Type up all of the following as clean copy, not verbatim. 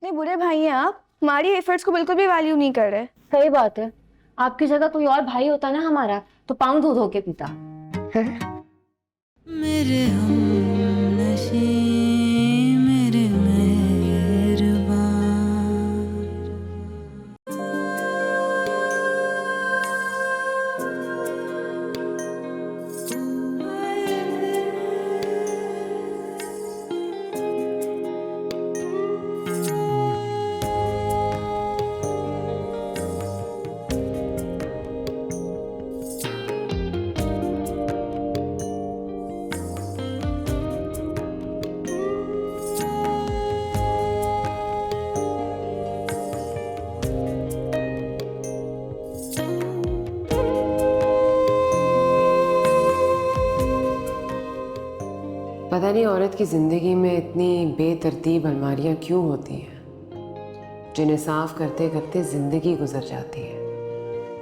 कितने बुरे भाई हैं आप। हमारी एफर्ट्स को बिल्कुल भी वैल्यू नहीं कर रहे। सही बात है। आपकी जगह कोई और भाई होता ना हमारा तो पाँव धो धो के पीता। मेरे हमनशीं मेरे मेहरबान। पता नहीं औरत की ज़िंदगी में इतनी बेतरतीब अलमारियाँ क्यों होती हैं, जिन्हें साफ करते करते ज़िंदगी गुजर जाती है,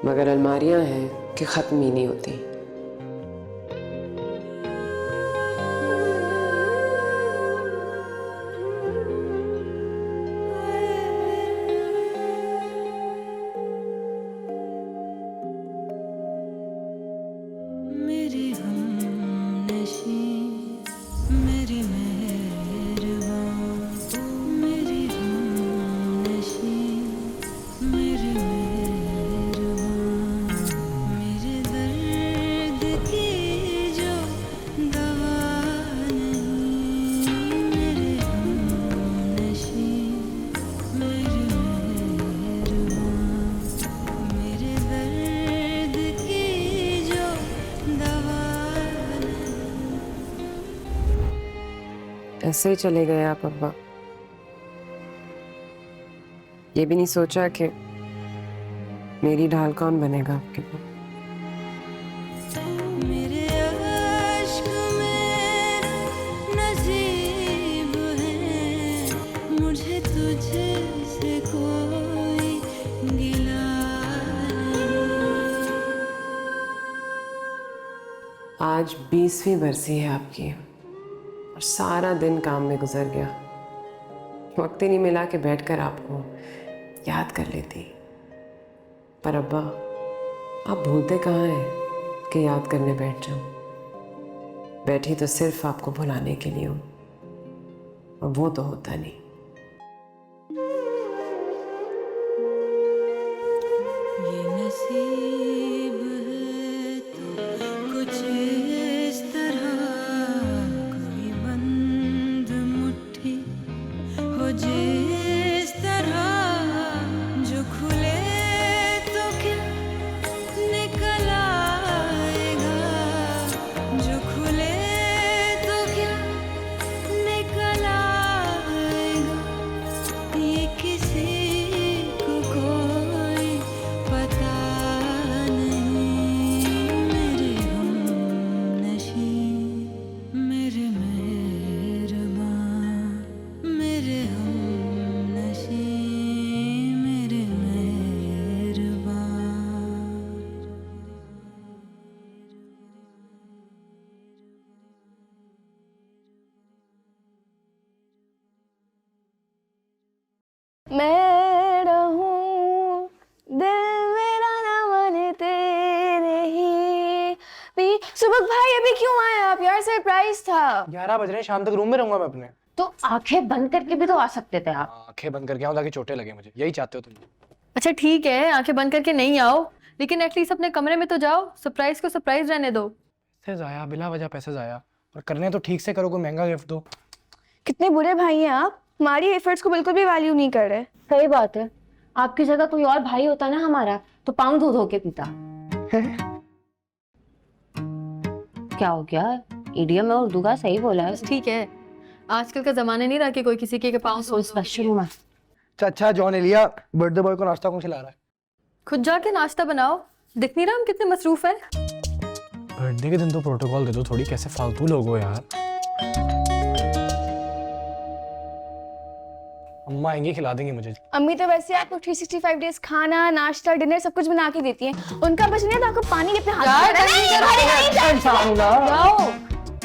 मगर अलमारियाँ हैं कि ख़त्म ही नहीं होती। मेरी हमनशीं मेरी मेहरबान। मेरी हमनशीं मेरी मेहरबान। मेरे दर्द की जो दवा नहीं। मेरे हमनशीं मेरी मेहरबान। मेरे दर्द की जो दवा ऐसे ही चले गए आप अब्बा। ये भी नहीं सोचा कि मेरी ढाल कौन बनेगा आपके लिए। मेरे अश्क मेरा नसीब है। मुझे तुझसे कोई गिला नहीं। आज 20वीं बरसी है आपकी और सारा दिन काम में गुजर गया। वक्त ही नहीं मिला कि बैठकर आपको याद कर लेती। पर अब्बा, आप भूलते कहाँ हैं कि याद करने बैठ जाऊं। बैठी तो सिर्फ आपको भुलाने के लिए हूं, और वो तो होता नहीं। ये नसीब है तो कुछ इस तरह कोई बंद मुट्ठी हो जिस तरह जो खुले तो क्या निकल आएगा। जो खुले तो क्या निकल आएगा। ये किसी को कोई पता नहीं। मेरे हमनशीं मेरे मेहरबान। मेरे हमनशीं मेरे मेहरबान। मैं रहूं दिल मेरा ना माने तेरे ही भी। सुबह भाई अभी क्यों आए आप यार? सरप्राइज था। 11 बज रहे हैं, शाम तक रूम में रहूंगा मैं अपने। तो आंखें बंद करके भी तो आ सकते थे आप। आंखें बंद करके आऊं ताकि चोटें लगे मुझे, यही चाहते हो तुम? अच्छा ठीक है, आंखें बंद करके नहीं आओ, लेकिन एटलीस्ट अपने कमरे में तो जाओ। सरप्राइज को सरप्राइज रहने दो। पैसे जाया, बिला वजह पैसे जाया। और करने तो ठीक से करो, कोई महंगा गिफ्ट दो। कितने बुरे भाई हैं आप। हमारी एफर्ट्स को बिल्कुल भी वैल्यू नहीं कर रहे। सही बात है। आपकी जगह कोई और भाई होता ना हमारा तो पाँव धो धो के पीता। क्या हो गया? इडियम में उर्दू का सही बोला है। बस ठीक है, आजकल का जमाना नहीं रहा कि कोई किसी के पाँव सोच स्पेशल में अच्छा जॉन एलिया, बर्थडे बॉय को नाश्ता कौन खिला रहा है? खुद जाके नाश्ता बनाओ। दिख नहीं रहा हम कितने मसरूफ हैं। बर्थडे के दिन तो प्रोटोकॉल दे दो थोड़ी, कैसे फालतू लोग हो यार। अम्मा आएंगी, खिला देंगी मुझे। अम्मी तो वैसे आपको 365 डेज खाना नाश्ता डिनर सब कुछ बना के देती हैं। उनका बस नहीं है तो आपको पानी के अपने हाथ में जाओ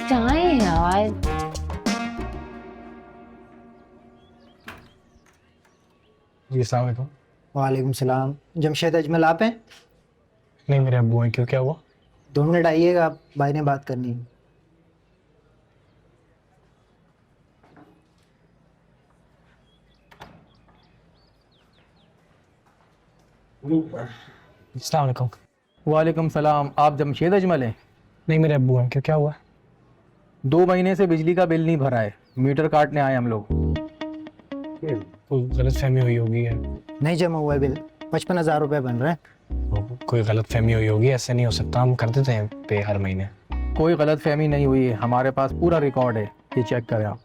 जाए यार। जी अस्सलाम वालेकुम। वालेकुम सलाम। जमशेद अजमल आप हैं? नहीं मेरे अब्बू हैं, क्यों क्या हुआ? 2 मिनट आइएगा, भाई ने बात करनी है। अस्सलाम वालेकुम। वालेकुम सलाम। आप जमशेद अजमल हैं? नहीं मेरे अब्बू हैं, क्यों क्या हुआ? 2 महीने से बिजली का बिल नहीं भरा है, मीटर काटने आए हम लोग। कोई गलत फहमी हुई होगी है। नहीं जमा हुआ है बिल, 55,000 रुपये बन रहे हैं। कोई गलत फहमी हुई होगी, ऐसे नहीं हो सकता, हम कर देते हैं पे हर महीने। कोई गलत फहमी नहीं हुई है, हमारे पास पूरा रिकॉर्ड है, ये चेक करें आप।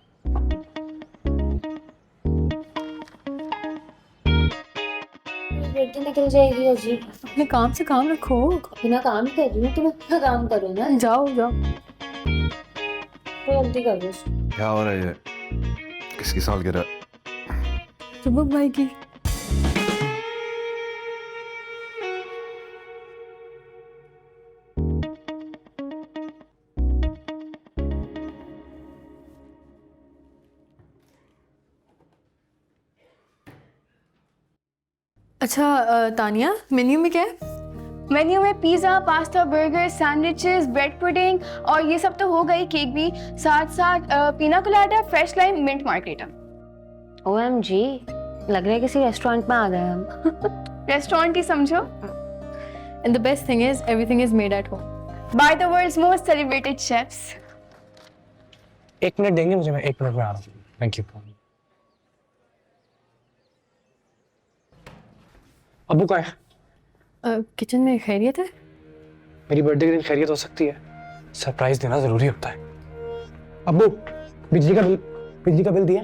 बेटी निकल जाएगी अजीब। अपने काम से काम रखो। बिना काम कर रही हूँ, तुम अपना काम करो ना। जाओ जाओ। कोई गलती कर दो। क्या हो रहा है ये? किसकी सालगिरह? सुबह भाई की। अच्छा तानिया, मेन्यू में क्या है? मेन्यू में pizza, pasta, burger, sandwiches, bread pudding और ये सब तो हो गई, केक भी, साथ साथ pina colada, fresh lime, mint margarita. OMG, लग रहा है किसी रेस्टोरेंट में आ गए हम। रेस्टोरेंट ही समझो। And the best thing is everything is made at home. By the world's most celebrated chefs. 1 minute देंगे मुझे, मैं 1 मिनट में आ रहा हूँ। Thank you. अब्बू कहाँ है? किचन में खैरियत है? मेरी बर्थडे के दिन खैरियत हो सकती है, सरप्राइज देना जरूरी होता है। अब्बू, बिजली का बिल दिया?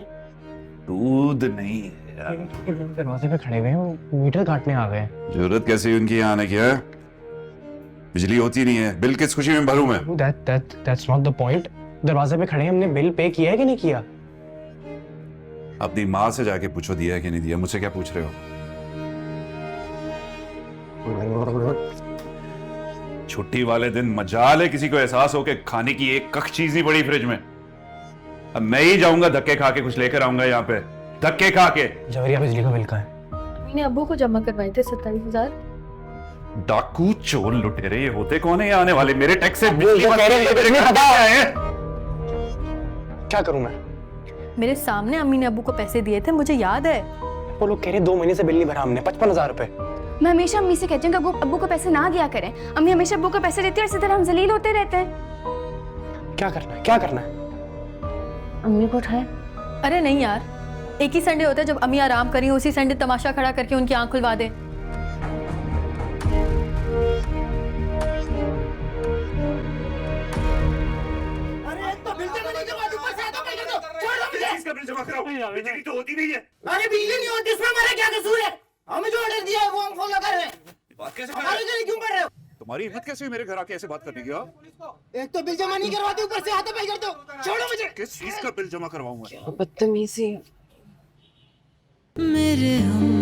दूध नहीं यार। दरवाजे पे खड़े हुए हैं, वो मीटर काटने आ गए हैं। जरूरत कैसी उनकी यहाँ आने की है? बिजली होती नहीं है, बिल किस खुशी में भरूं मैं? That's not the point. दरवाजे पे खड़े हैं, हमने बिल पे किया है कि नहीं किया? अपनी माँ से जाके पूछो दिया है कि नहीं दिया, मुझसे क्या पूछ रहे हो? छुट्टी वाले दिन मजाल है किसी को एहसास हो के खाने की एक कख चीज नहीं पड़ी फ्रिज में। अब मैं ही जाऊंगा धक्के खा के कुछ लेकर आऊंगा यहाँ पे, धक्के खा के। जवरिया बिजली का बिल का है? मैंने अब्बू को जमा करवाए थे 27,000। डाकू चोर लुटेरे ये होते कौन है ये आने वाले? मेरे टैक्स से वो कह रहे हैं, मेरे बिजली घर खत्म। आए हैं। क्या करूं मैं? मेरे सामने अम्मी ने अब्बू को पैसे दिए थे, मुझे याद है। वो लोग कह रहे 2 महीने से बिल नहीं भरा हमने, 55,000 रुपए। मैं हमेशा अम्मी से कहती हूँ कि अब्बू को पैसे ना दिया करें। अम्मी हमेशा अब्बू को पैसे देती है और इसी तरह हम जलील होते रहते हैं। क्या करना है, क्या करना है? अम्मी को उठाए। अरे नहीं यार, एक ही संडे होता है जब अम्मी आराम करी, उसी संडे तमाशा खड़ा करके उनकी आंख खुलवा दे। बिजली तो होती नहीं है। अरे बिजली नहीं होती, इसमें हमारा क्या कसूर है? हमें जो ऑर्डर दिया है वो हम फॉलो कर रहे हैं। बात कैसे कर हमारे रहे हो? लिए क्यों कर रहे हो? तुम्हारी हिम्मत कैसे हुई मेरे घर आके ऐसे बात करने की? एक तो बिल जमा नहीं करवाते, ऊपर से हाथापाई करते हो। छोड़ो मुझे। किस चीज का बिल जमा करवाऊं मैं? बदतमीजी। मेरे हम